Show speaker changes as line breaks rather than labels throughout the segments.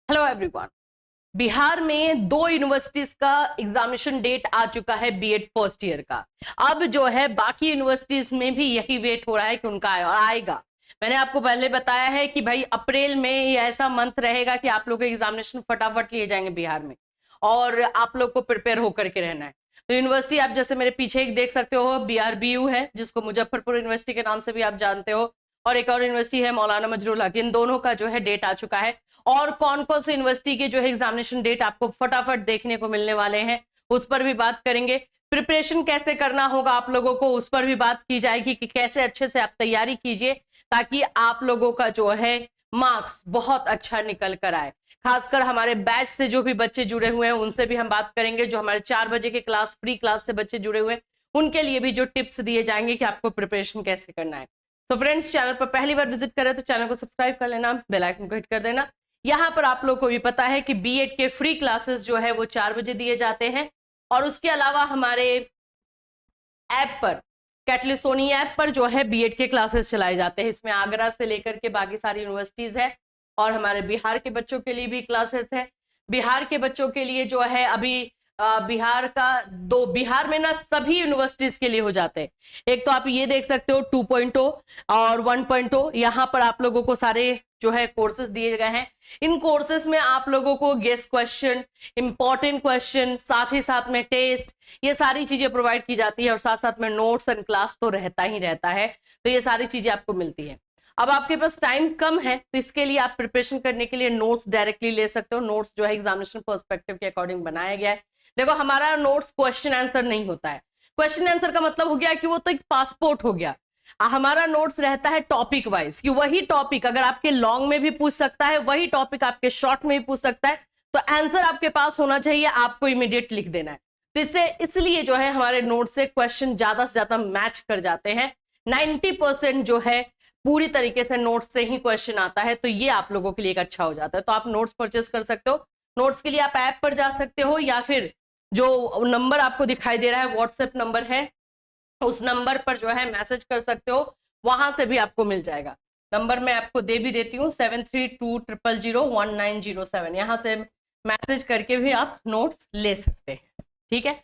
Hello everyone. Bihar में 2 universities का examination date आ चुका है बीएड फर्स्ट ईयर का। अब जो है बाकी यूनिवर्सिटीज में भी यही वेट हो रहा है कि उनका आएगा। मैंने आपको पहले बताया है कि भाई अप्रैल में ये ऐसा मंथ रहेगा कि आप लोग के एग्जामिनेशन फटाफट लिए जाएंगे बिहार में और आप लोग को प्रिपेयर होकर के रहना है। तो यूनिवर्सिटी आप जैसे मेरे पीछे एक देख सकते हो BRBU है, जिसको मुजफ्फरपुर यूनिवर्सिटी के नाम से भी आप जानते हो, और एक और यूनिवर्सिटी है मौलाना मजरूल हक। इन दोनों का जो है डेट आ चुका है और कौन कौन से यूनिवर्सिटी के जो है एग्जामिनेशन डेट आपको फटाफट देखने को मिलने वाले हैं उस पर भी बात करेंगे। प्रिपरेशन कैसे करना होगा आप लोगों को उस पर भी बात की जाएगी कि कैसे अच्छे से आप तैयारी कीजिए ताकि आप लोगों का जो है मार्क्स बहुत अच्छा निकल कर आए। खासकर हमारे बैच से जो भी बच्चे जुड़े हुए हैं उनसे भी हम बात करेंगे। जो हमारे 4 बजे के क्लास फ्री क्लास से बच्चे जुड़े हुए हैं उनके लिए भी जो टिप्स दिए जाएंगे कि आपको प्रिपरेशन कैसे करना है। तो फ्रेंड्स, चैनल पर पहली बार विजिट करें तो चैनल को सब्सक्राइब कर लेना, बेल आइकन को हिट कर देना। यहाँ पर आप लोग को भी पता है कि बीएड के फ्री क्लासेस जो है वो 4 बजे दिए जाते हैं और उसके अलावा हमारे ऐप पर कैटलिस्ट सोनी ऐप पर जो है बीएड के क्लासेस चलाए जाते हैं। इसमें आगरा से लेकर के बाकी सारी यूनिवर्सिटीज है और हमारे बिहार के बच्चों के लिए भी क्लासेस है। बिहार के बच्चों के लिए जो है अभी बिहार में ना सभी यूनिवर्सिटीज के लिए हो जाते हैं। एक तो आप ये देख सकते हो 2.0 और 1.0, यहाँ पर आप लोगों को सारे जो है कोर्सेज दिए गए हैं। इन कोर्सेज में आप लोगों को गेस्ट क्वेश्चन, इंपॉर्टेंट क्वेश्चन, साथ ही साथ में टेस्ट, ये सारी चीजें प्रोवाइड की जाती है और साथ साथ में नोट्स एंड क्लास तो रहता ही रहता है। तो ये सारी चीजें आपको मिलती है। अब आपके पास टाइम कम है तो इसके लिए आप प्रिपरेशन करने के लिए नोट्स डायरेक्टली ले सकते हो। नोट्स जो है एग्जामिनेशन पर्सपेक्टिव के अकॉर्डिंग बनाया गया है। देखो, हमारा नोट्स क्वेश्चन आंसर नहीं होता है। क्वेश्चन आंसर का मतलब हो गया कि वो तो एक पासपोर्ट हो गया। हमारा नोट्स रहता है टॉपिक वाइज कि वही टॉपिक अगर आपके लॉन्ग में भी पूछ सकता है, वही टॉपिक आपके शॉर्ट में भी पूछ सकता है, तो आंसर आपके पास होना चाहिए, आपको इमीडिएट लिख देना है। तो इसलिए जो है हमारे नोट से क्वेश्चन ज्यादा से ज्यादा मैच कर जाते हैं। 90% जो है पूरी तरीके से नोट्स से ही क्वेश्चन आता है। तो ये आप लोगों के लिए एक अच्छा हो जाता है। तो आप नोट्स परचेस कर सकते हो। नोट्स के लिए आप ऐप पर जा सकते हो या फिर जो नंबर आपको दिखाई दे रहा है व्हाट्सएप नंबर है, उस नंबर पर जो है मैसेज कर सकते हो, वहां से भी आपको मिल जाएगा। नंबर मैं आपको दे भी देती हूँ 7320001907। यहाँ से मैसेज करके भी आप नोट्स ले सकते हैं। ठीक है,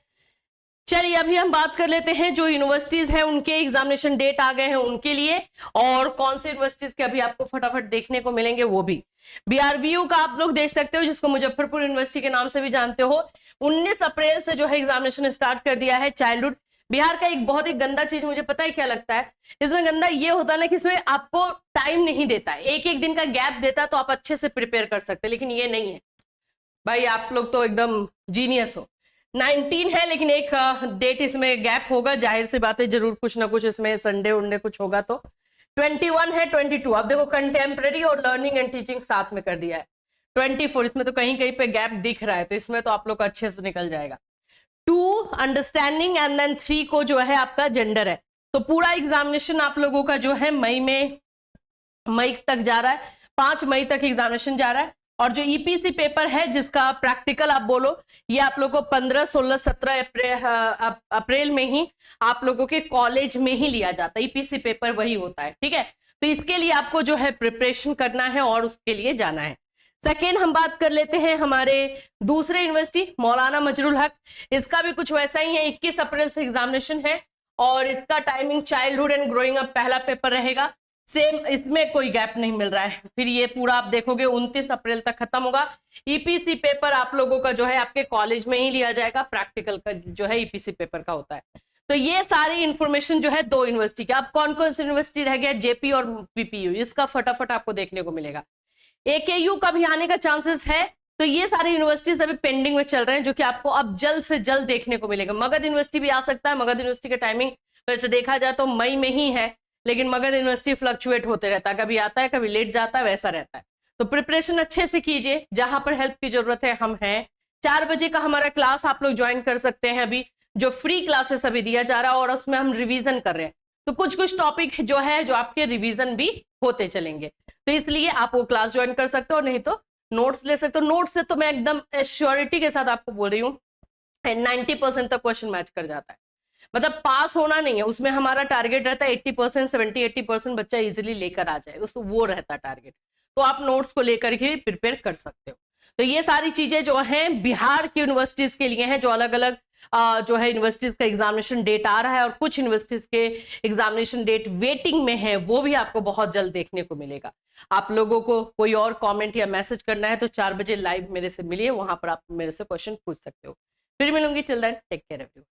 चलिए अभी हम बात कर लेते हैं जो यूनिवर्सिटीज हैं उनके एग्जामिनेशन डेट आ गए हैं उनके लिए, और कौन सी यूनिवर्सिटीज के अभी आपको फटाफट देखने को मिलेंगे वो भी। BRBU का आप लोग देख सकते हो, जिसको मुजफ्फरपुर यूनिवर्सिटी के नाम से भी जानते हो। 19 अप्रैल से जो है एग्जामिनेशन स्टार्ट कर दिया है। चाइल्डहुड बिहार का एक बहुत ही गंदा चीज मुझे पता है क्या लगता है, इसमें गंदा ये होता है ना कि इसमें आपको टाइम नहीं देता है, एक एक दिन का गैप देता है तो आप अच्छे से प्रिपेयर कर सकते हैं, लेकिन ये नहीं है भाई। आप लोग तो एकदम जीनियस हो। 19 है लेकिन एक डेट इसमें गैप होगा, जाहिर सी बात है, जरूर कुछ ना कुछ इसमें संडे उंडे कुछ होगा। तो 21 है, 22 अब देखो कंटेम्प्रेरी और लर्निंग एंड टीचिंग साथ में कर दिया है। 24 इसमें तो कहीं कहीं पे गैप दिख रहा है, तो इसमें तो आप लोग अच्छे से निकल जाएगा। 2 अंडरस्टैंडिंग एंड देन 3 को जो है आपका जेंडर है। तो पूरा एग्जामिनेशन आप लोगों का जो है मई तक जा रहा है, 5 मई तक एग्जामिनेशन जा रहा है। और जो EPC पेपर है जिसका प्रैक्टिकल आप बोलो, ये आप लोगों को 15, 16, 17 अप्रैल में ही आप लोगों के कॉलेज में ही लिया जाता है। EPC पेपर वही होता है। ठीक है, तो इसके लिए आपको जो है प्रिपरेशन करना है और उसके लिए जाना है। सेकेंड हम बात कर लेते हैं हमारे दूसरे यूनिवर्सिटी मौलाना मजरूल हक। इसका भी कुछ वैसा ही है, 21 अप्रैल से एग्जामिनेशन है और इसका timing childhood and growing up पहला पेपर रहेगा। सेम, इसमें कोई गैप नहीं मिल रहा है। फिर ये पूरा आप देखोगे 29 अप्रैल तक खत्म होगा। EPC पेपर आप लोगों का जो है आपके कॉलेज में ही लिया जाएगा, प्रैक्टिकल का जो है EPC पेपर का होता है। तो ये सारी इंफॉर्मेशन जो है 2 यूनिवर्सिटी के। अब कौन कौन सी यूनिवर्सिटी रह गया, JP और PPU, इसका फटाफट आपको देखने को मिलेगा। AKU का भी आने का चांसेस है। तो ये सारी यूनिवर्सिटीज अभी पेंडिंग में चल रहे हैं जो कि आपको अब जल्द से जल्द देखने को मिलेगा। मगध यूनिवर्सिटी भी आ सकता है। मगध यूनिवर्सिटी का टाइमिंग वैसे देखा जाए तो मई में ही है, लेकिन मगध यूनिवर्सिटी फ्लक्चुएट होते रहता है, कभी आता है कभी लेट जाता है, वैसा रहता है। तो प्रिपरेशन अच्छे से कीजिए, जहां पर हेल्प की जरूरत है हम हैं। 4 बजे का हमारा क्लास आप लोग ज्वाइन कर सकते हैं, अभी जो फ्री क्लासेस अभी दिया जा रहा है और उसमें हम रिवीजन कर रहे हैं। तो कुछ कुछ टॉपिक जो है जो आपके रिवीजन भी होते चलेंगे, तो इसलिए आप वो क्लास ज्वाइन कर सकते हो, नहीं तो नोट्स ले सकते हो। नोट्स से तो मैं एकदम श्योरिटी के साथ आपको बोल रही हूँ 90% तक क्वेश्चन मैच कर जाता है। मतलब पास होना नहीं है, उसमें हमारा टारगेट रहता है 80%, 70-80% बच्चा इजीली लेकर आ जाए, उस वो रहता टारगेट। तो आप नोट्स को लेकर ही प्रिपेयर कर सकते हो। तो ये सारी चीजें जो हैं बिहार की यूनिवर्सिटीज के लिए हैं, जो अलग अलग जो है यूनिवर्सिटीज का एग्जामिनेशन डेट आ रहा है, और कुछ यूनिवर्सिटीज के एग्जामिनेशन डेट वेटिंग में है, वो भी आपको बहुत जल्द देखने को मिलेगा। आप लोगों को कोई और कमेंट या मैसेज करना है तो 4 बजे लाइव मेरे से मिलिए, वहां पर आप मेरे से क्वेश्चन पूछ सकते हो। फिर मिलूंगी, till then take care everyone.